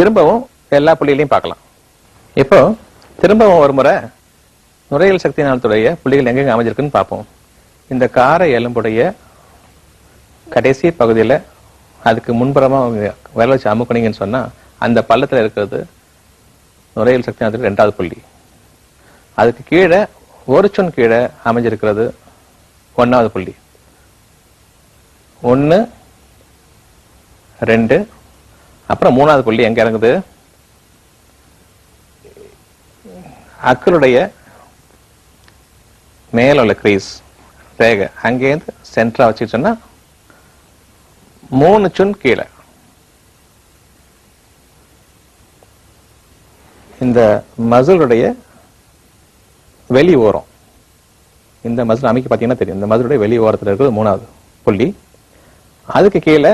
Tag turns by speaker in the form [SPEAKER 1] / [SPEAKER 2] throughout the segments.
[SPEAKER 1] திரும்பவும் எல்லா புள்ளிகளையும் பார்க்கலாம். இப்போ திரும்பவும் ஒரு முறை நுரையீரல் சக்தி நாளத்துடைய புள்ளிகள் எங்கெங்க அமைஞ்சிருக்குன்னு பார்ப்போம். இந்த கார எலும்புடைய கடைசி பகுதியில் அதுக்கு முன்புறமாக விரல் வச்சு அமுக்குனீங்கன்னு சொன்னா அந்த பள்ளத்தில் இருக்கிறது நுரையீரல் சக்தி நாளத்துடைய 2வது புள்ளி. அதுக்கு கீழே ஒரு சொன் கீழே அமைஞ்சிருக்கிறது 1வது புள்ளி. 1, 2, அப்புறம் 3வது புள்ளி எங்க இறங்குது? அக்களுடைய மேல உள்ள கிரீஸ் ரேகை அங்கேருந்து சென்டரா வச்சுட்டு சொன்னா 3 சொன் கீழே. இந்த மசிலுடைய வெளி ஓரம், இந்த மசில் அமைக்க பார்த்தீங்கன்னா தெரியும், இந்த மசிலுடைய வெளி ஓரத்தில் இருக்கிறது 3வது புள்ளி. அதுக்கு கீழே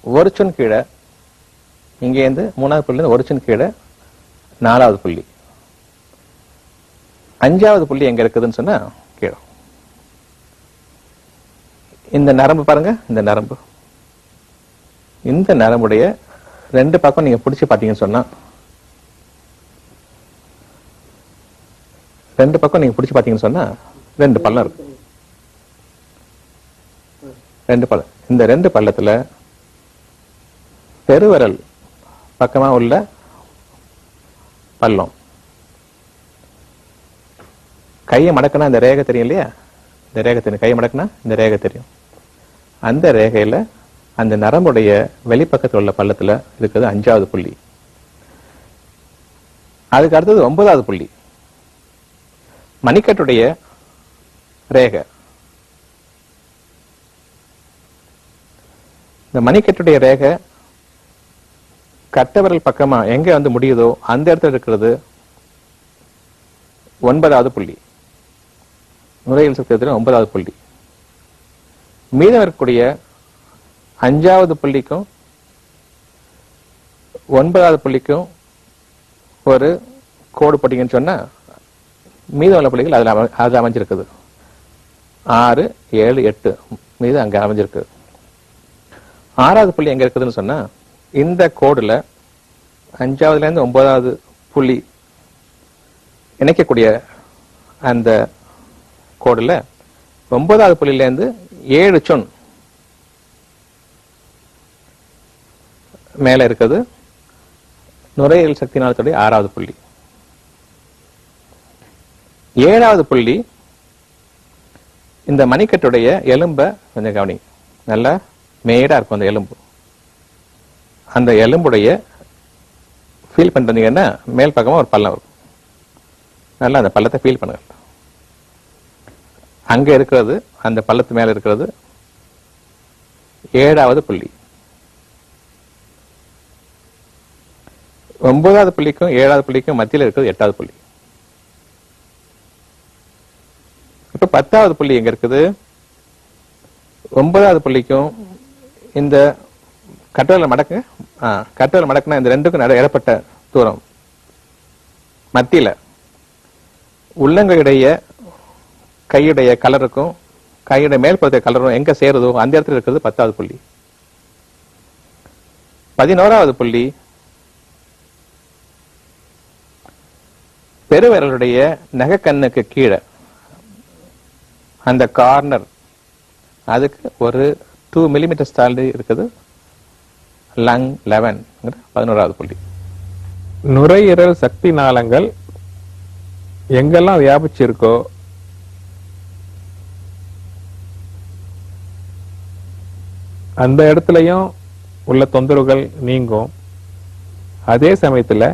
[SPEAKER 1] ஒரு சொன் கீழே, இங்கேருந்து 3வது புள்ளி ஒரு சொன் கீழே 4வது புள்ளி. 5வது புள்ளி எங்க இருக்குதுன்னு சொன்னா கீழே இந்த நரம்பு பாருங்க. இந்த நரம்புடைய 2 பக்கம் நீங்க பிடிச்சு பார்த்தீங்கன்னு சொன்னா 2 பக்கம் நீங்க பிடிச்சு பார்த்தீங்கன்னு சொன்னா 2 பள்ளம் இருக்கு. 2 பள்ளம். இந்த 2 பள்ளத்துல பெருவிரல் பக்கமா உள்ள பள்ளம், கையை மடக்குனா இந்த ரேகை தெரியும் இல்லையா? இந்த ரேகை தெரியும். கையை மடக்குனா இந்த ரேகை தெரியும். அந்த ரேகையில அந்த நரம்புடைய வெளிப்பக்கத்தில் உள்ள பள்ளத்துல இருக்கிறது 5வது புள்ளி. அதுக்கு அடுத்தது 9வது புள்ளி மணிக்கட்டுடைய ரேகை. இந்த மணிக்கட்டுடைய ரேகை கட்டவிரல் பக்கமா எங்க வந்து முடியுதோ அந்த இடத்துல இருக்கிறது 9வது புள்ளி. நுரையீரல் சக்தி 9வது புள்ளி. மீதம் இருக்கக்கூடிய 5வது புள்ளிக்கும் 9வது புள்ளிக்கும் ஒரு கோடு போட்டீங்கன்னு சொன்னா மீதம் உள்ள புள்ளிகள் அது அமைஞ்சிருக்குது. 6, 7, 8 மீது அங்க அமைஞ்சிருக்கு. 6வது புள்ளி எங்க இருக்குதுன்னு சொன்னா இந்த கோடுல 5வதுல இருந்து 9வது புள்ளி இணைக்கக்கூடிய அந்த கோடுல 9வது புள்ளியில இருந்து 7 சொன் மேல இருக்குது நுரையீரல் சக்தி நாளத்துடைய 6வது புள்ளி. 7வது புள்ளி இந்த மணிக்கட்டுடைய எலும்பை கொஞ்சம் கவனி. நல்லா மேடா இருக்கும் அந்த எலும்பு. அந்த எலும்புடைய ஃபீல் பண்றீங்கன்னா மேல் பக்கமா ஒரு பள்ளம் இருக்கும். நல்லா அந்த பள்ளத்தை ஃபீல் பண்ணுங்க. அங்க இருக்கிறது, அந்த பள்ளத்து மேல இருக்கிறது 7வது புள்ளி. 9வது புள்ளிக்கும் 7வது புள்ளிக்கும் மத்தியில் இருக்கிறது 8வது புள்ளி. இப்ப 10வது புள்ளி எங்க இருக்குது? 9வது புள்ளிக்கும் இந்த கட்டவிரல் மடக்கு, கட்டவிரல் மடக்குனா இந்த 2க்கும் இடப்பட்ட தூரம் மத்தியில உள்ளங்கையுடைய கையுடைய கலருக்கும் கையுடைய மேல்புறத்தை கலரும் எங்க சேருதோ அந்த இடத்துல இருக்கிறது 10வது புள்ளி. 11வது புள்ளி பெருவிரலுடைய நகைக்கண்ணுக்கு கீழே அந்த கார்னர், அதுக்கு ஒரு 2 மில்லிமீட்டர் தாண்டி இருக்குது லங் 11 11வது புள்ளி.
[SPEAKER 2] நுரையீரல் சக்தி நாளங்கள் எங்கெல்லாம் வியாபிச்சிருக்கோ அந்த இடத்துலயும் உள்ள தொந்தரவுகள் நீங்கும். அதே சமயத்துல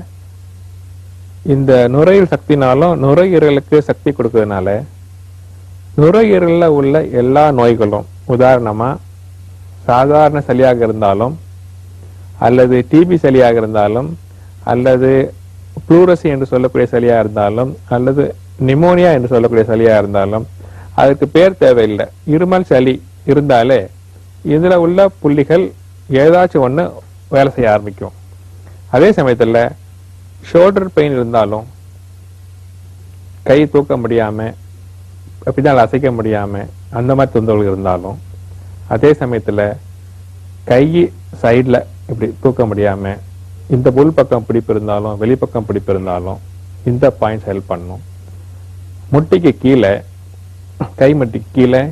[SPEAKER 2] இந்த நுரையீரல் சக்தினாலும் நுரையீரலுக்கு சக்தி கொடுக்கறதுனால நுரையீரல்ல உள்ள எல்லா நோய்களும், உதாரணமா சாதாரண சளியாக இருந்தாலும் அல்லது டிபி சளியாக இருந்தாலும் அல்லது புளூரசி என்று சொல்லக்கூடிய சளியா இருந்தாலும் அல்லது நிமோனியா என்று சொல்லக்கூடிய சளியா இருந்தாலும் அதுக்கு பேர் தேவையில்லை. இருமல் சளி இருந்தாலே இதுல உள்ள புள்ளிகள் ஏதாச்சும் ஒண்ணு வேலை செய்ய ஆரம்பிக்கும். அதே சமயத்துல ஷோல்டர் பெயின் இருந்தாலும், கை தூக்க முடியாம அப்படிதான் அசைக்க முடியாம அந்த மாதிரி தொந்தரவுகள் இருந்தாலும், அதே சமயத்துல கை சைட்ல இப்படி தூக்க முடியாம இந்த உள் பக்கம் பிடிப்பு இருந்தாலும் வெளிப்பக்கம் பிடிப்பு இருந்தாலும் இந்த பாயிண்ட்ஸ் ஹெல்ப் பண்ணும். முட்டிக்கு கீழே, கை முட்டிக்கு கீழே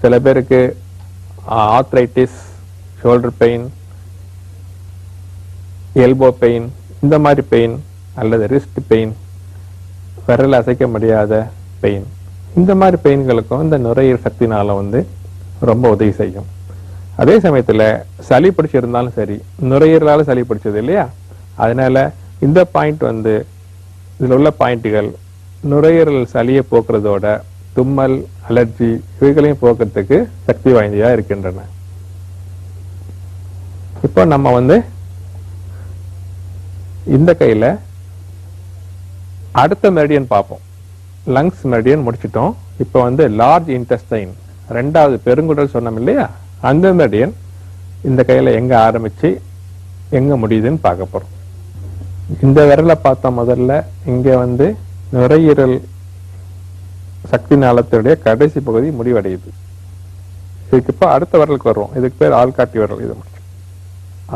[SPEAKER 2] சில பேருக்கு arthritis, shoulder pain, elbow pain, இந்த மாதிரி பெயின், அல்லது ரிஸ்ட் பெயின், விரல் அசைக்க முடியாத பெயின், இந்த மாதிரி பெயின்களுக்கும் இந்த நுரையீரல் சக்தினால ரொம்ப உதவி செய்யும். அதே சமயத்துல சளி பிடிச்சிருந்தாலும் சரி, நுரையீரலால சளி பிடிச்சது இல்லையா, அதனால இந்த பாயிண்ட் இதுல உள்ள பாயிண்ட்டுகள் நுரையீரல் சளியை போக்குறதோட தும்மல், அலர்ஜி இவைகளையும் போக்குறதுக்கு சக்தி வாய்ந்ததா இருக்கின்றன. இப்போ நம்ம இந்த கையில அடுத்த மெரிடியன் பார்ப்போம். லங்ஸ் மெரிடியன் முடிச்சிட்டோம். இப்போ லார்ஜ் இன்டெஸ்டைன், ரெண்டாவது பெருங்குடல் சொன்னோம் இல்லையா, அந்த மெரிடியன் இந்த கையில எங்க ஆரம்பிச்சு எங்க முடியுதுன்னு பார்க்க போறோம். இந்த விரலை பார்த்தா முதல்ல இங்க நுரையீரல் சக்தி நாளத்துடைய கடைசி பகுதி முடிவடையுது. இதுக்கு இப்போ அடுத்த விரலுக்கு வருவோம். இதுக்கு பேர் ஆள்காட்டி விரல். இது முடிச்சு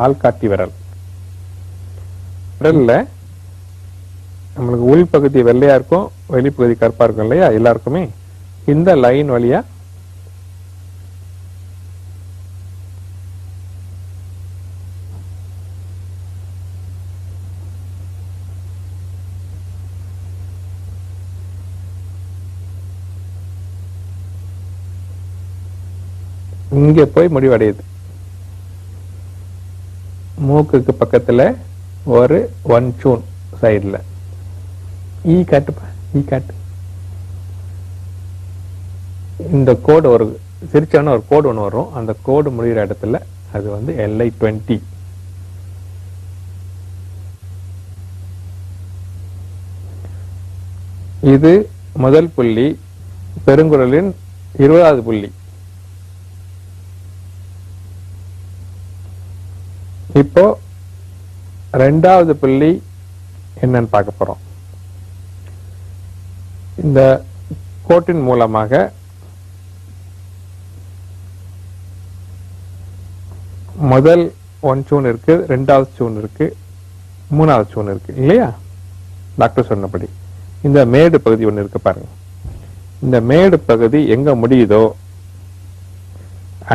[SPEAKER 2] ஆள்காட்டி விரல். விரல்ல நம்மளுக்கு உள் பகுதி வெள்ளையா இருக்கும், வெளிப்பகுதி கருப்பா இருக்கும் இல்லையா எல்லாருக்குமே. இந்த லைன் வழியா இங்க போய் முடிவடையுது. மூக்குக்கு பக்கத்துல ஒரு 1 சூன் சைடுல ஈ காட்டுப்பா, ஈ காட்டு. இந்த கோடு ஒரு சிரிச்சான ஒரு கோடு ஒன்று வரும். அந்த கோடு முடிகிற இடத்துல அது LI20. இது முதல் புள்ளி, பெருங்குடலின் 20வது புள்ளி. இப்போ ரெண்டாவது புள்ளி என்னன்னு பார்க்க போறோம். இந்த கோட்டின் மூலமாக முதல் 1 சூன் இருக்கு, ரெண்டாவது சூன் இருக்கு, மூணாவது சூன் இருக்கு இல்லையா டாக்டர் சொன்னபடி. இந்த மேடு பகுதி ஒன்று இருக்கு பாருங்க. இந்த மேடு பகுதி எங்க முடியுதோ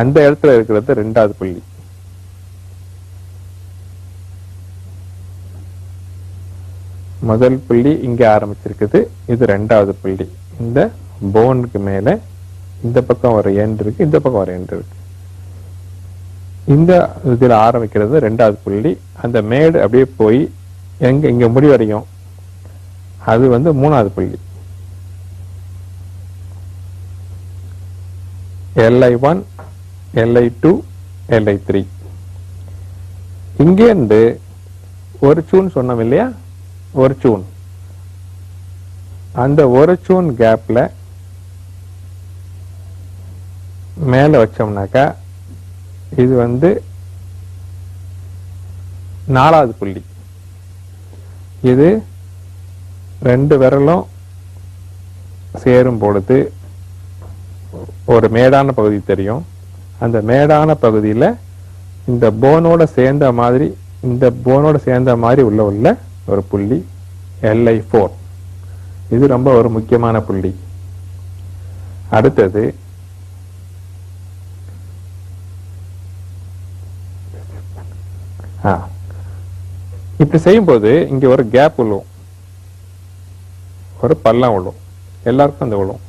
[SPEAKER 2] அந்த இடத்துல இருக்கிறது ரெண்டாவது புள்ளி. முதல் புள்ளி இங்க ஆரம்பிச்சிருக்குது, இது ரெண்டாவது புள்ளி. இந்த போனுக்கு மேல இந்த பக்கம் ஒரு எண்ட் இருக்கு, இந்த பக்கம் ஒரு எண்ட் இருக்கு. இந்த இதுல ஆரம்பிக்கிறது ரெண்டாவது புள்ளி. அந்த மேடு அப்படியே போய் இங்க முடிவடையும், அது மூணாவது புள்ளி. LI1, LI2, LI3. இங்கேருந்து ஒரு சூன் சொன்னோம் இல்லையா, ஒரு சூன். அந்த ஒரு சூன் கேப்ல மேல வச்சோம்னாக்கா இது நாலாவது புள்ளி. இது ரெண்டு விரலும் சேரும் பொழுது ஒரு மேடான பகுதி தெரியும். அந்த மேடான பகுதியில இந்த போனோட சேர்ந்த மாதிரி உள்ள ஒரு புள்ளி LI4. இது ரொம்ப ஒரு முக்கியமான புள்ளி. அடுத்தது இப்படி செய்யும்போது இங்க ஒரு கேப் விழும், ஒரு பள்ளம் விழும், எல்லாருக்கும் அந்த விழும்.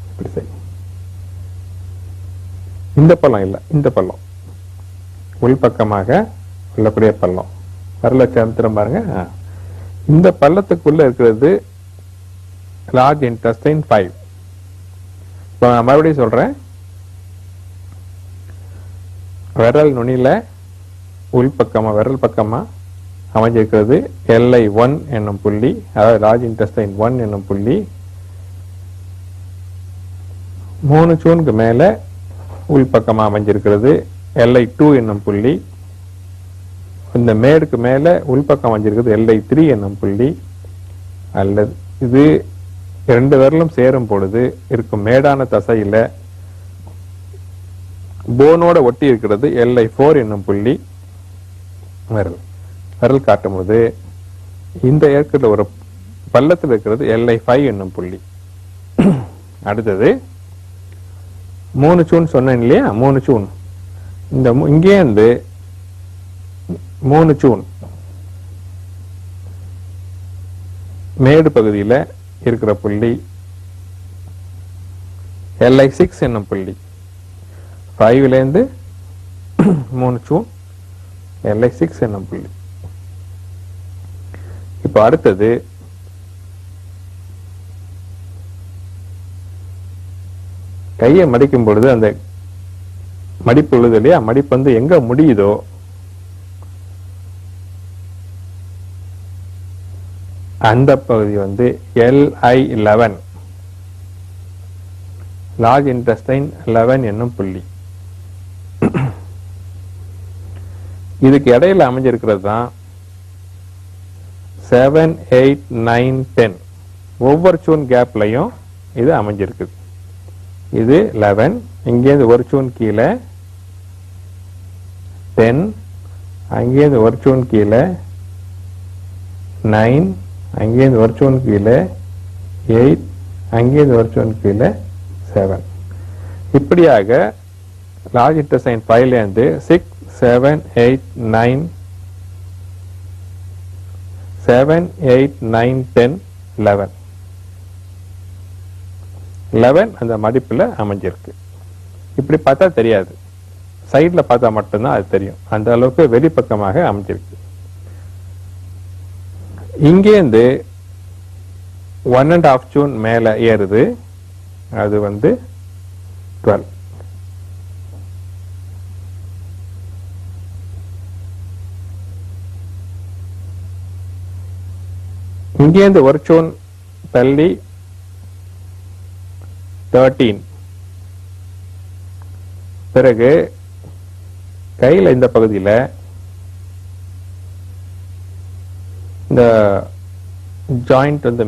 [SPEAKER 2] இப்படி செய்யும். இந்த பள்ளம் இல்ல, இந்த பள்ளம் உள்பக்கமாக உள்ளக்கூடிய பள்ளம். வரல சேர்ந்துரும் பாருங்க. இந்த பள்ளத்துக்குள்ள இருக்கிறது லார்ஜ் இன்டெஸ்டைன் 5. இப்போ நான் மறுபடியும் சொல்றேன். விரல் நுனியில விரல் பக்கமா அமைஞ்சிருக்கிறது LI1 என்னும் புள்ளி, அதாவது லார்ஜ் இன்டெஸ்டைன் 1 என்னும் புள்ளி. 3 சூனுக்கு மேல உள்பக்கமா அமைஞ்சிருக்கிறது LI2 என்னும் புள்ளி. இந்த மேடுக்கு மேல உள்பக்கம் அமைஞ்சிருக்கிறது LI3 என்னும் புள்ளி. அல்லது இது இரண்டு விரலும் சேரும் பொழுது இருக்கும் மேடான தசையில போனோட ஒட்டி இருக்கிறது LI4 என்னும் புள்ளி விரல் காட்டும் போது இந்த ஏற்கனவே ஒரு பள்ளத்தில் இருக்கிறது LI5 என்னும் புள்ளி. அடுத்தது 3 சூன் சொன்னேன் இல்லையா, 3 சூன். இந்த இங்கே இருந்து 3 சூன் மேடு பகுதியில் இருக்கிற புள்ளி LI6 என்னும் புள்ளி. 5ல இருந்து 3 சூன் LI6 என்னும் புள்ளி. இப்ப அடுத்தது கையை மடிக்கும் பொழுது அந்த மடிப்பு உள்ளது இல்லையா, மடிப்பு வந்து எங்க முடியுதோ அந்த பகுதி வந்து LI11 லார்ஜ் இன்டெஸ்டைன் 11 என்னும் புள்ளி. இதுக்கு இடையில அமைஞ்சிருக்கிறது தான் 7, 8, 9, 10. ஒவ்வொரு சூன் கேப்லையும் இது அமைஞ்சிருக்குது. இது 11, இங்கேருந்து ஒரு சூன் கீழே 10, அங்கேருந்து ஒரு சூன் கீழே 9, அங்கேருந்து ஒரு சூன் கீழே 8, அங்கேருந்து ஒரு சூன் கீழே 7. இப்படியாக லார்ஜ் இன்டெஸ்டைன் 5ல இருந்து 6, 7, 8, 9, 7, 8, 9, 10, 11. 11 அந்த மடிப்புல அமைஞ்சிருக்கு. இப்படி பார்த்தா தெரியாது, சைட்ல பார்த்தா மட்டும்தான் அது தெரியும். அந்த அளவுக்கு வெளிப்பக்கமாக அமைஞ்சிருக்கு. இங்கேருந்து 1.5 சூன் மேல ஏறுது, அது வந்து 12. இங்கேருந்து ஒரு சூன் தள்ளி 13. பிறகு கையில இந்த பகுதியில் இந்த ஜாயிண்ட் வந்து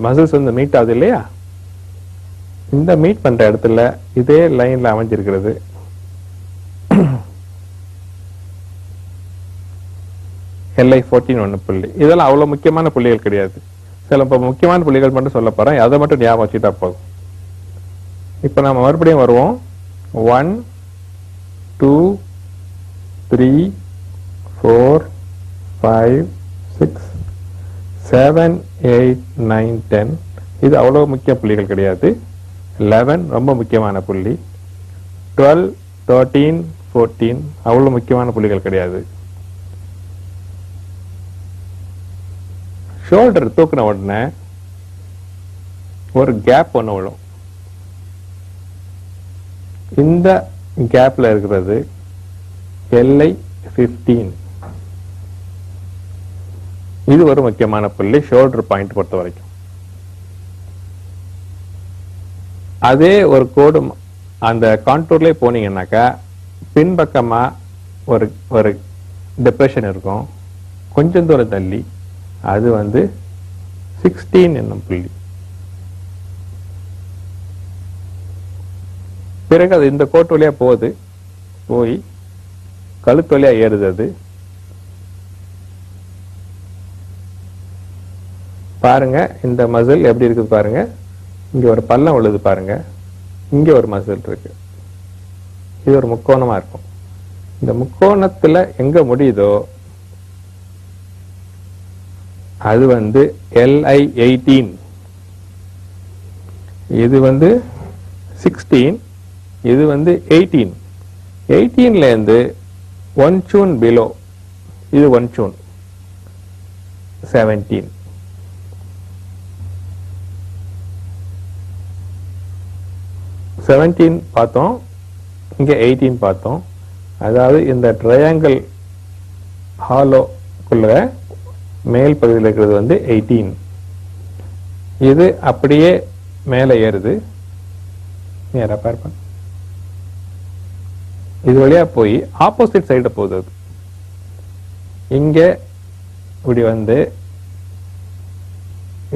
[SPEAKER 2] மசில்ஸ் வந்து மீட் ஆகுது இல்லையா, இந்த மீட் பண்ற இடத்துல இதே லைன்ல அமைஞ்சிருக்கிறது LI14 ஒன்று புள்ளி. இதெல்லாம் அவ்வளவு முக்கியமான புள்ளிகள் கிடையாது. சில முக்கியமான புள்ளிகள் மட்டும் சொல்ல போறேன், அதை மட்டும் ஞாபகம் வச்சுட்டா போதும். இப்ப நம்ம மறுபடியும் வருவோம். 1, 2, 3, 4, 5, 6, 7, 8, 9, 10. இது அவ்வளவு முக்கிய புள்ளிகள் கிடையாது. 11 ரொம்ப முக்கியமான புள்ளி. 12, 13, 14 அவ்வளவு முக்கியமான புள்ளிகள் கிடையாது. ஷோல்டர் தூக்கின உடனே ஒரு கேப் ஒன்று விழும். இந்த கேப்ல இருக்கிறது LI15. இது ஒரு முக்கியமான புள்ளி ஷோல்டர் பாயிண்ட் பொறுத்த வரைக்கும். அதே ஒரு கோடு அந்த கான்டூர்ல போனீங்கன்னாக்கா பின்பக்கமா ஒரு ஒரு டிப்ரெஷன் இருக்கும். கொஞ்சம் தூரம் தள்ளி அது வந்து 16 என்னும் புள்ளி. பிறகு அது இந்த கோட்டு வழியா போகுது, போய் கழுத்து வழியா ஏறுது. அது பாருங்க, இந்த மசில் எப்படி இருக்குது பாருங்க. இங்க ஒரு பள்ளம் விழுது பாருங்க, இங்க ஒரு மசில் இருக்கு. இது ஒரு முக்கோணமா இருக்கும். இந்த முக்கோணத்துல எங்க முடியுதோ அது வந்து LI18. இது வந்து 16, இது வந்து 18. 18ல இருந்து 1 சூன் பிலோ, இது 1 சூன் 17. பார்த்தோம், இங்க 18 பார்த்தோம். அதாவது இந்த ட்ரையாங்கிள் ஹாலோக்குள்ள மேல் பகுதியில் இருக்கிறது வந்து 18. இது அப்படியே மேலே ஏறுது. நேரா பார்ப்பேன், இது வழியா போய் ஆப்போசிட் சைடு போகுது. அது இங்க இப்படி வந்து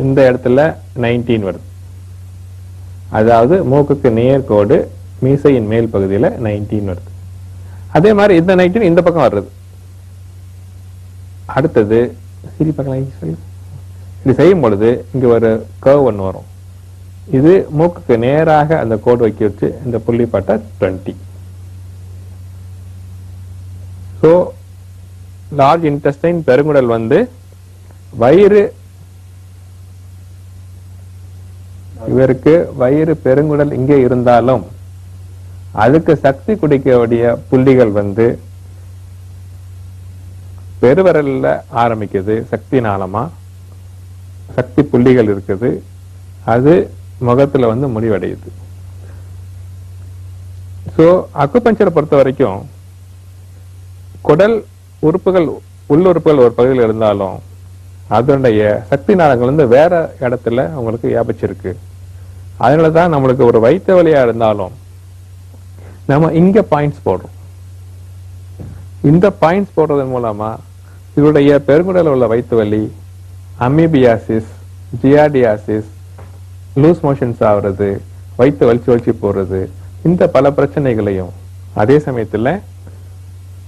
[SPEAKER 2] இந்த இடத்துல 19 வருது. அதாவது மூக்குக்கு நேர் கோடு மீசையின் மேல் பகுதியில் 19 வருது. அதே மாதிரி இந்த 19 இந்த பக்கம் வர்றது. அடுத்தது சரி பார்க்கலாம். இது செய்யும் பொழுது இங்க ஒரு கர்வ் ஒன்று வரும். இது மூக்குக்கு நேராக அந்த கோடு வைக்க வச்சு இந்த புள்ளி பட்ட 20. ஸோ லார்ஜ் இன்டெஸ்டைன் பெருங்குடல் வந்து வயிறு, இவருக்கு வயிறு பெருங்குடல் இங்கே இருந்தாலும் அதுக்கு சக்தி குடிக்கக்கூடிய புள்ளிகள் வந்து பெருவரல்ல ஆரம்பிக்குது. சக்தி நாளமா சக்தி புள்ளிகள் இருக்குது. அது முகத்துல வந்து முடிவடையுது. சோ அக்குபஞ்சரை பொறுத்த வரைக்கும் குடல் உறுப்புகள், உள்ளுறுப்புகள் ஒரு பகுதியில் இருந்தாலும் அதனுடைய சக்தி நாளங்கள் வந்து வேற இடத்துல உங்களுக்கு வியாபிச்சிருக்கு. அதனாலதான் நம்மளுக்கு ஒரு வயிற்று வலியா இருந்தாலும் நம்ம இங்க பாயிண்ட்ஸ் போடுறோம். இந்த பாயிண்ட்ஸ் போடுறதன் மூலமா இவருடைய பெருங்குடல் உள்ள வயிற்று வலி, அமீபியாசிஸ், ஜியார்டியாசிஸ், லூஸ் மோஷன்ஸ் ஆகுறது, வயிற்று வலிச்சு போடுறது, இந்த பல பிரச்சனைகளையும், அதே சமயத்துல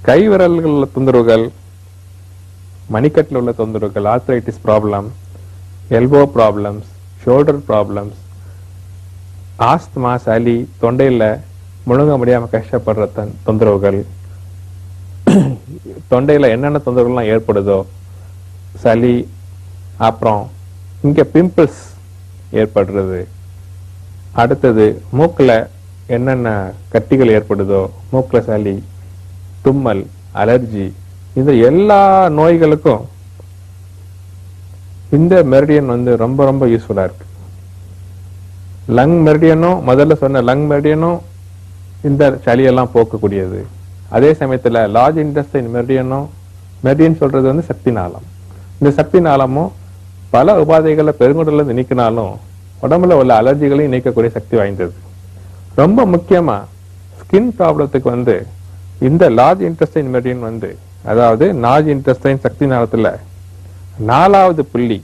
[SPEAKER 2] கை விரல்கள் உள்ள தொந்தரவுகள், மணிக்கட்டில் உள்ள தொந்தரவுகள், arthritis problem, elbow problems, shoulder problems, asthma, சளி, தொண்டையில முழுங்க முடியாம கஷ்டப்படுற தொந்தரவுகள், தொண்டையில என்னென்ன தொந்தரவுகள்லாம் ஏற்படுதோ, சளி, அப்புறம் இங்க பிம்பிள்ஸ் ஏற்படுறது, அடுத்தது மூக்குல என்னென்ன கட்டிகள் ஏற்படுதோ, மூக்குல சளி, தும்மல், அலர்ஜி, இந்த எல்லா நோய்களுக்கும் இந்த மெரிடியன் வந்து ரொம்ப ரொம்ப யூஸ்ஃபுல்லா இருக்கு. லங் மெரிடியனும், முதல்ல சொன்ன லங் மெரிடியனும் இந்த சளியெல்லாம் போக்கக்கூடியது. அதே சமயத்துல லார்ஜ் இன்டெஸ்டைன் மெரிடியனும், மெரிடியன் சொல்றது வந்து சக்தி நாளம். இந்த சக்தி நாளமும் பல உபாதைகளை பெருங்குடல்ல இருந்து நீக்கினாலும் உடம்புல உள்ள அலர்ஜிகளையும் நீக்கக்கூடிய சக்தி வாய்ந்தது. ரொம்ப முக்கியமா ஸ்கின் ப்ராப்ளத்துக்கு வந்து இந்த லார்ஜ் இன்டெஸ்டைன் மெரிடியன் வந்து, அதாவது லார்ஜ் இன்டெஸ்டைன் சக்தி நாளத்துல 4வது புள்ளி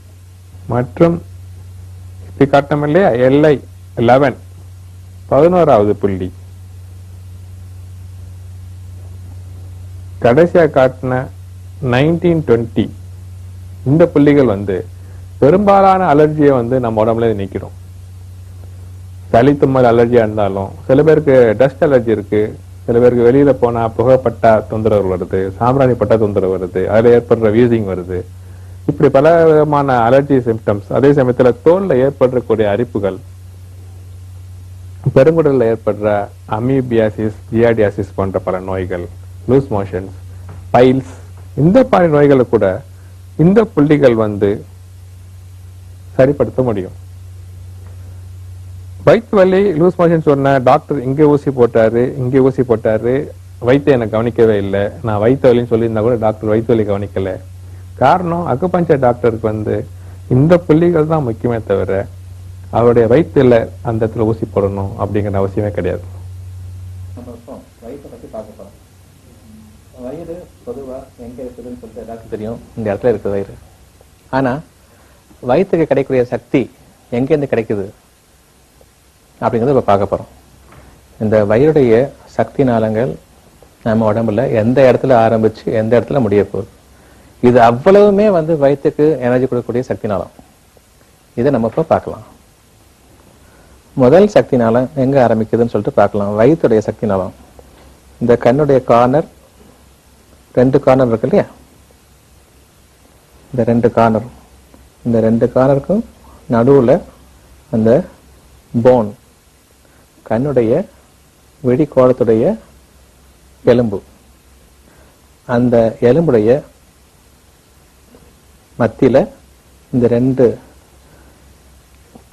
[SPEAKER 2] மற்றும் இப்படி காட்டம் இல்லையா, LI 11 11வது புள்ளி, கடைசியா காட்டின 1920 இந்த புள்ளிகள் வந்து பெரும்பாலான அலர்ஜியை வந்து நம்ம உடம்புல நீக்கிறோம். சளி தும்மல் அலர்ஜியா இருந்தாலும், சில பேருக்கு டஸ்ட் அலர்ஜி இருக்கு, சில பேருக்கு வெளியில போனா புகைப்பட்டா தொந்தரவு வருது, சாம்பிராணி பட்டா தொந்தரவு வருது, அதுல ஏற்படுற வீசிங் வருது, இப்படி பல விதமான அலர்ஜி சிம்டம்ஸ். அதே சமயத்துல தோல்ல ஏற்படக்கூடிய அரிப்புகள், பெருங்குடல்ல ஏற்படுற அமீபியாசிஸ், ஜியார்டியாசிஸ் போன்ற பல நோய்கள், லூஸ் மோஷன்ஸ், பைல்ஸ், இந்த மாதிரி நோய்களை கூட இந்த புள்ளிகள் வந்து சரிப்படுத்த முடியும். வயிற்று வலி, லூஸ் மோஷன் சொன்ன டாக்டர் இங்கே ஊசி போட்டாரு, இங்கே ஊசி போட்டாரு, வயிற்று எனக்கு கவனிக்கவே இல்லை, நான் வயிற்று வலின்னு சொல்லியிருந்தா கூட டாக்டர் வயிற்று வலி கவனிக்கல. காரணம், அக்குபஞ்சர் டாக்டருக்கு வந்து இந்த புள்ளிகள் தான் முக்கியமே தவிர அவருடைய வயிற்றுல அந்த இடத்துல ஊசி போடணும் அப்படிங்கிற அவசியமே கிடையாது.
[SPEAKER 1] வயிற்றை பத்தி பார்க்க போறோம். வயிறு பொதுவா எங்க இருக்குதுன்னு சொல்லிட்டு எல்லாருக்கும் தெரியும், இந்த இடத்துல இருக்குது வயிறு. ஆனா வயிற்றுக்கு கிடைக்கக்கூடிய சக்தி எங்க இருந்து கிடைக்குது அப்படிங்கறத இப்ப பார்க்க போறோம். இந்த வயிறுடைய சக்தி நாளங்கள் நம்ம உடம்புல எந்த இடத்துல ஆரம்பிச்சு எந்த இடத்துல முடிய போகுது, இது அவ்வளவுமே வந்து வயிற்றுக்கு எனர்ஜி கொடுக்கக்கூடிய சக்தி நாளம். இதை நம்ம இப்ப பார்க்கலாம். முதல் சக்தி நாளம் எங்க ஆரம்பிக்குதுன்னு சொல்லிட்டு பார்க்கலாம். வயிற்றுடைய சக்தி நாளம் இந்த கண்ணுடைய கார்னர், 2 கார்னர் இருக்கு இல்லையா, இந்த 2 கார்னர், இந்த 2 கார்னருக்கும் நடுவுல அந்த போன், கண்ணுடைய வெடிக்கோளத்துடைய எலும்பு, அந்த எலும்புடைய மத்தியில இந்த 2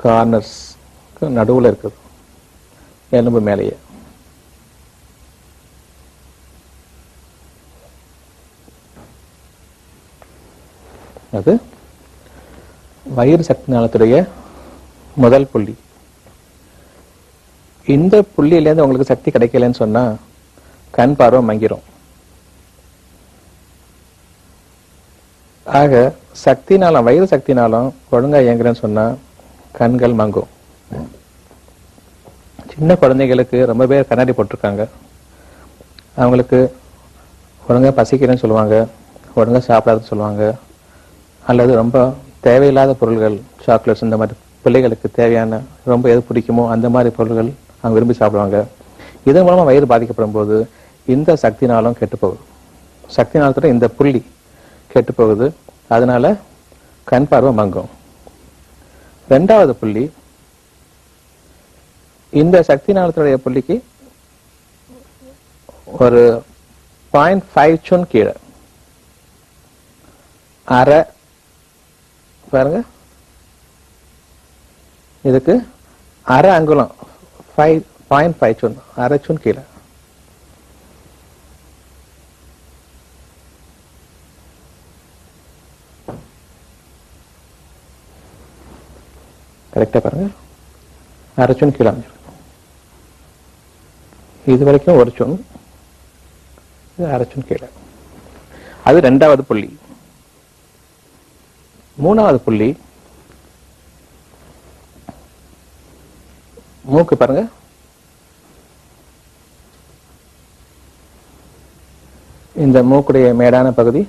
[SPEAKER 1] கார்னர்ஸ் நடுவுல இருக்குது, எலும்பு மேலேயே. அது வயிறு சக்தி நாளத்துடைய முதல் புள்ளி. இந்த புள்ளியிலேருந்து உங்களுக்கு சக்தி கிடைக்கலன்னு சொன்னா கண் பார்வை மங்கிரும். ஆக சக்தி நாளம், வயிறு சக்தி நாளம் ஒழுங்கா இயங்குறேன்னு சொன்னா கண்கள் மங்கும். சின்ன குழந்தைகளுக்கு ரொம்ப பேர் கண்ணாடி போட்டிருக்காங்க. அவங்களுக்கு ஒழுங்கா பசிக்கிறேன்னு சொல்லுவாங்க, ஒழுங்கா சாப்பிடாதுன்னு சொல்லுவாங்க, அல்லது ரொம்ப தேவையில்லாத பொருள்கள், சாக்லேட்ஸ், இந்த மாதிரி பிள்ளைகளுக்கு தேவையான ரொம்ப எது பிடிக்குமோ அந்த மாதிரி பொருள்கள் அவங்க விரும்பி சாப்பிடுவாங்க. இதன் மூலமா வயிறு பாதிக்கப்படும் போது இந்த சக்தினாலும் கெட்டு போகுது. சக்தினாலத்தோட இந்த புள்ளி கெட்டு போகுது. அதனால கண் பார்வை மங்கும். ரெண்டாவது புள்ளி, இந்த சக்தி நாளத்துடைய புள்ளிக்கு ஒரு 0.5 சுன் கீழே, அரை பாருங்க, இதுக்கு அரை அங்குலம், 0.5 சுன், அரை சுன் கீழே. கரெக்டா பாருங்க, அரை சுன் கீழே அமைஞ்சிருக்கு. இது வரைக்கும் ஒரு சுன், இது அரை சுன் கீழே. அது ரெண்டாவது புள்ளி. மூணாவது புள்ளி, மூக்கு பாருங்க, இந்த மூக்குடைய மேடான பகுதி,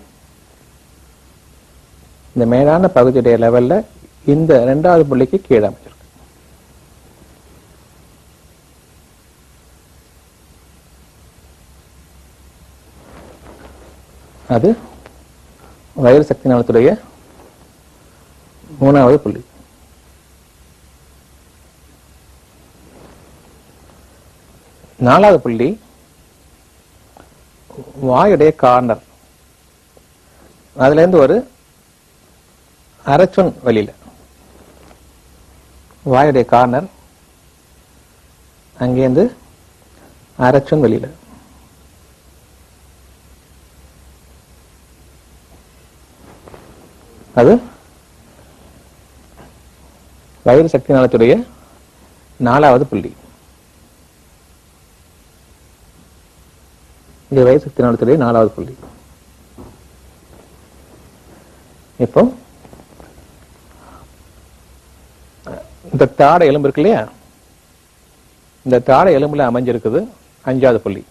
[SPEAKER 1] இந்த மேடான பகுதியுடைய லெவல்ல இந்த ரெண்டாவது புள்ளிக்கு கீழே அமைச்சிருக்கு. அது வயிறு சக்தி நாளத்துடைய மூணாவது புள்ளி. நாலாவது புள்ளி வாயுடைய கார்னர், அதுல இருந்து ஒரு அரைச்சுன் வெளியில, வாயுடைய கார்னர் அங்கேருந்து அரைச்சுன் வெளியில. அது வயிறு சக்தி நாளத்துடைய நாலாவது புள்ளி. இது வயிறு சக்தி நாளத்துடைய நாலாவது புள்ளி. இப்போ இந்த தாடை எலும்பு இருக்கு இல்லையா, இந்த தாடை எலும்புல அமைஞ்சிருக்குது அஞ்சாவது புள்ளி.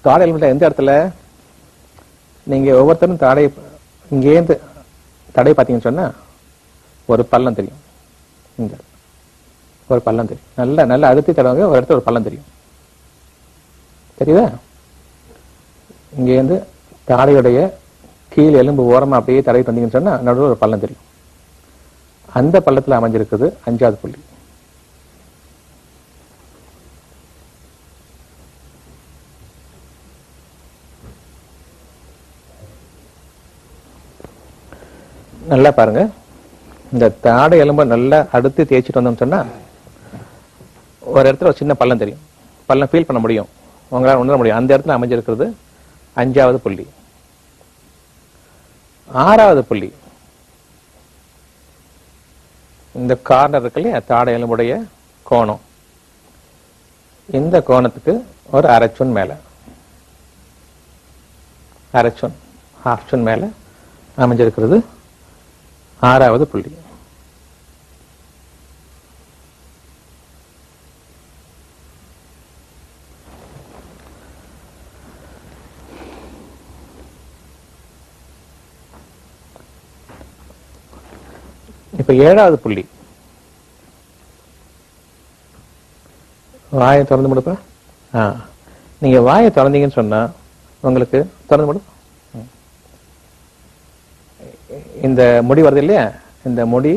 [SPEAKER 1] தாடை எலும்புல எந்த இடத்துல நீங்க ஒவ்வொருத்தரும் தாடை இங்கேருந்து தடை பார்த்தீங்கன்னு சொன்னா ஒரு பள்ளம் தெரியும். இந்த ஒரு பள்ளம் தெரியும், நல்ல நல்ல அழுத்தி தடவை ஒரு இடத்துல ஒரு பள்ளம் தெரியும், தெரியுதா? இங்கேருந்து தாடையுடைய கீழ் எலும்பு ஓரமா அப்படியே தடவை வந்தீங்கன்னு சொன்னா நடுவில் ஒரு பள்ளம் தெரியும். அந்த பள்ளத்துல அமைஞ்சிருக்குது அஞ்சாவது புள்ளி. நல்லா பாருங்க, இந்த தாடை எலும்பை நல்லா அடுத்து தேய்ச்சிட்டு வந்தோம்னு சொன்னா ஒரு இடத்துல ஒரு சின்ன பள்ளம் தெரியும், பள்ளம் ஃபீல் பண்ண முடியும், உங்களால் உணர முடியும். அந்த இடத்துல அமைஞ்சிருக்கிறது அஞ்சாவது புள்ளி. ஆறாவது புள்ளி, இந்த கார்னர் இருக்கு இல்லையா, தாடை எலும்புடைய கோணம், இந்த கோணத்துக்கு ஒரு அரைச்சுன் மேல, அரைச்சுன் ஹாஃப் சுன் மேல அமைஞ்சிருக்கிறது ஆறாவது புள்ளி. இப்ப ஏழாவது புள்ளி, வாயை திறந்து முடிப்பா. நீங்க வாயை திறந்தீங்கன்னு சொன்னா உங்களுக்கு திறந்து முடி, இந்த முடி வருது இல்லையா, இந்த முடி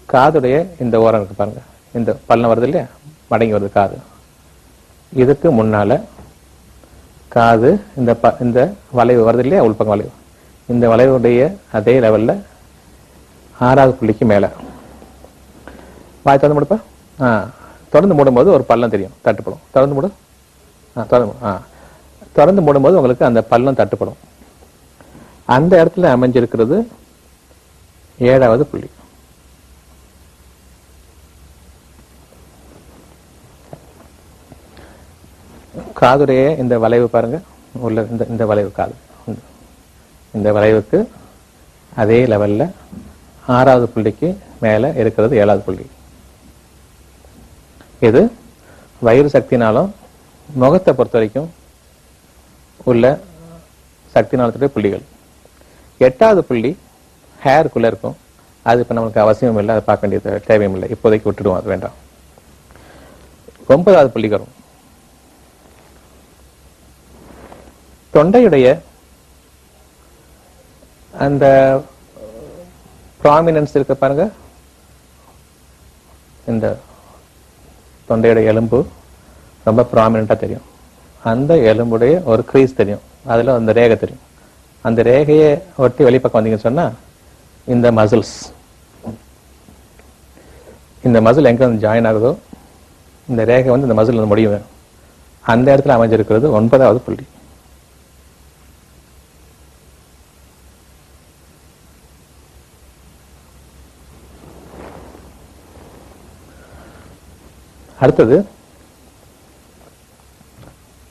[SPEAKER 1] காதுடைய இந்த ஓரம் இருக்கு பாருங்க, இந்த பள்ளம் வருது இல்லையா, மடங்கி வருது காது, இதுக்கு முன்னால காது இந்த வளைவு வருது இல்லையா, உள்பக்கம் வளைவு, இந்த வளைவுடைய அதே லெவல்ல ஆறாவது புள்ளிக்கு மேல வாய் திறந்து முடிப்பா. திறந்து மூடும்போது ஒரு பள்ளம் தெரியும், தட்டுப்படும். திறந்து மூடு, திறந்து மூடும்போது உங்களுக்கு அந்த பள்ளம் தட்டுப்படும். அந்த இடத்துல அமைஞ்சிருக்கிறது ஏழாவது புள்ளி. காதுடைய இந்த வளைவு பாருங்க, உள்ள இந்த வளைவு, காது இந்த வளைவுக்கு அதே லெவல்ல ஆறாவது புள்ளிக்கு மேல இருக்கிறது ஏழாவது புள்ளி. இது வயிறு சக்தினாலும் முகத்தை பொறுத்த வரைக்கும் உள்ள சக்தினாலத்துடைய புள்ளிகள். 8வது புள்ளி ஹேருக்குள்ள இருக்கும். அது இப்ப நமக்கு அவசியம் இல்லை, அதை பார்க்க வேண்டியது தேவையும் இல்லை, இப்போதைக்கு விட்டுடுவோம், அது வேண்டாம். 9வது புள்ளி வரும். தொண்டையுடைய அந்த ப்ராமினன்ஸ் இருக்க பாருங்க, இந்த தொண்டையுடைய எலும்பு ரொம்ப ப்ராமினண்டா தெரியும். அந்த எலும்புடைய ஒரு கிரீஸ் தெரியும், அதுல அந்த ரேகை தெரியும். அந்த ரேகையை ஒட்டி வெளிப்பக்கம் வந்தீங்கன்னு சொன்னா இந்த மசில்ஸ், இந்த மசில் எங்க வந்து ஜாயின் ஆகுதோ இந்த ரேகை வந்து இந்த மசில் வந்து முடியும், அந்த இடத்துல அமைஞ்சிருக்கிறது 9வது புள்ளி. அடுத்தது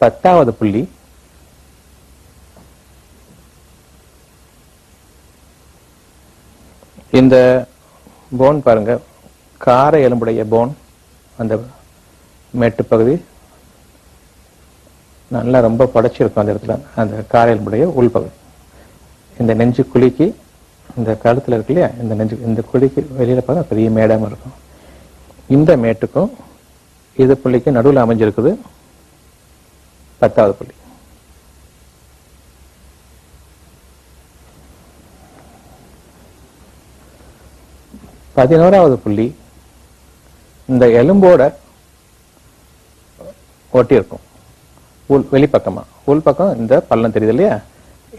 [SPEAKER 1] 10வது புள்ளி இந்த போன் பாருங்க, காரை எலும்புடைய போன், அந்த மேட்டு பகுதி நல்லா ரொம்ப படைச்சிருக்கும் அந்த இடத்துல, அந்த காரை எலும்புடைய உள்பகுதி. இந்த நெஞ்சு குழிக்கு இந்த கழுத்துல இருக்கு இல்லையா, இந்த நெஞ்சு இந்த குழிக்கு வெளியில பார்த்தா பெரிய மேடாம இருக்கும். இந்த மேட்டுக்கும் இது புள்ளிக்கு நடுவில் அமைஞ்சிருக்குது 10வது புள்ளி. பதினோராவது புள்ளி இந்த எலும்போட ஒட்டி இருக்கும் வெளிப்பக்கமா. உள்பக்கம் இந்த பள்ளம் தெரியுது இல்லையா,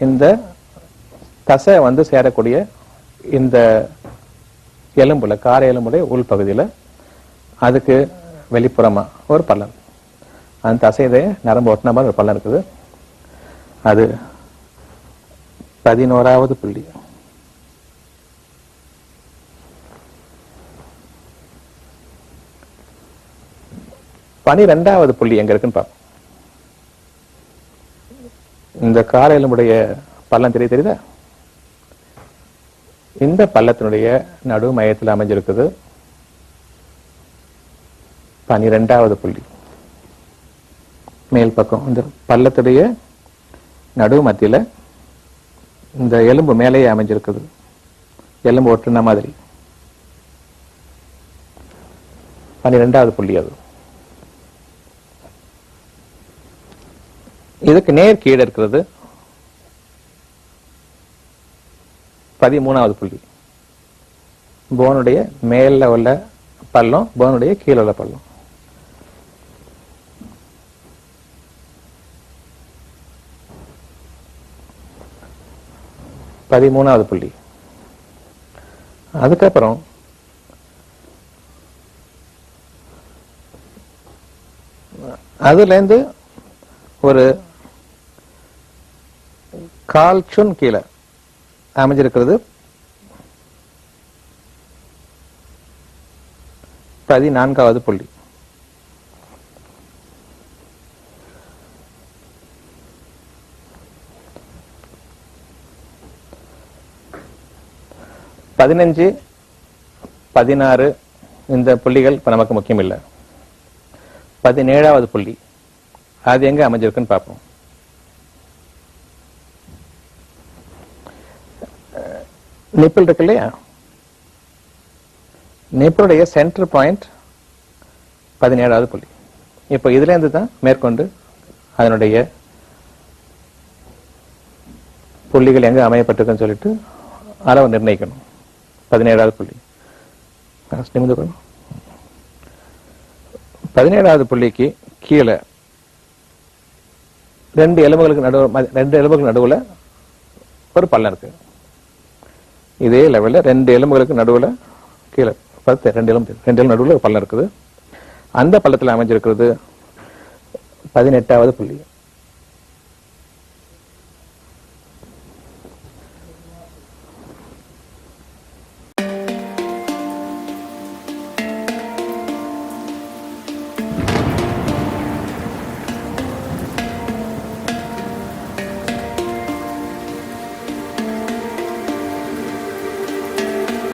[SPEAKER 1] இந்த தசை வந்து சேரக்கூடிய இந்த எலும்புல, கார எலும்புடைய உள்பகுதியில அதுக்கு வெளிப்புறமா ஒரு பள்ளம், அந்த தசையை நரம்பு ஒட்டின மாதிரி ஒரு பள்ளம் இருக்குது. அது 11வது புள்ளி. பனிரெண்டாவது புள்ளி எங்க இருக்குன்னு பார்ப்போம். இந்த கார எலும்புடைய பள்ளம் தெரியுதா, இந்த பள்ளத்தினுடைய நடு மையத்தில் அமைஞ்சிருக்குது 12வது புள்ளி. மேல் பக்கம் இந்த பள்ளத்துடைய நடு மத்தியில இந்த எலும்பு மேலேயே அமைஞ்சிருக்குது, எலும்பு ஒட்டுன மாதிரி 12வது புள்ளி. அது இதுக்கு நேர் கீழே இருக்கிறது 13வது புள்ளி. போனுடைய மேல உள்ள பள்ளம், போனுடைய கீழே உள்ள பள்ளம். பதிமூணாவது புள்ளி. அதுக்கப்புறம் அதுல இருந்து ஒரு கால்சுன் கீழே அமைஞ்சிருக்கிறது 14வது புள்ளி. பதினஞ்சு 16 இந்த புள்ளிகள் இப்ப நமக்கு முக்கியம் இல்லை. 17வது புள்ளி அது எங்க அமைஞ்சிருக்குன்னு பார்ப்போம். நிப்பிள் இருக்கு இல்லையா, நிப்பிளுடைய சென்டர் பாயிண்ட் 17வது புள்ளி. இப்போ இதுல இருந்து தான் மேற்கொண்டு அதனுடைய புள்ளிகள் எங்க அமையப்பட்டிருக்குன்னு சொல்லிட்டு அளவு நிர்ணயிக்கணும். 17வது புள்ளி. 17வது புள்ளிக்கு கீழே ரெண்டு எலும்புகளுக்கு நடுவுல ஒரு பள்ளம் இருக்கு. இதே லெவல்ல ரெண்டு எலும்புகளுக்கு நடுவுல கீழே ரெண்டு எலும்பு நடுவுல ஒரு பள்ளம் இருக்குது. அந்த பள்ளத்துல அமைஞ்சிருக்கிறது 18வது புள்ளி.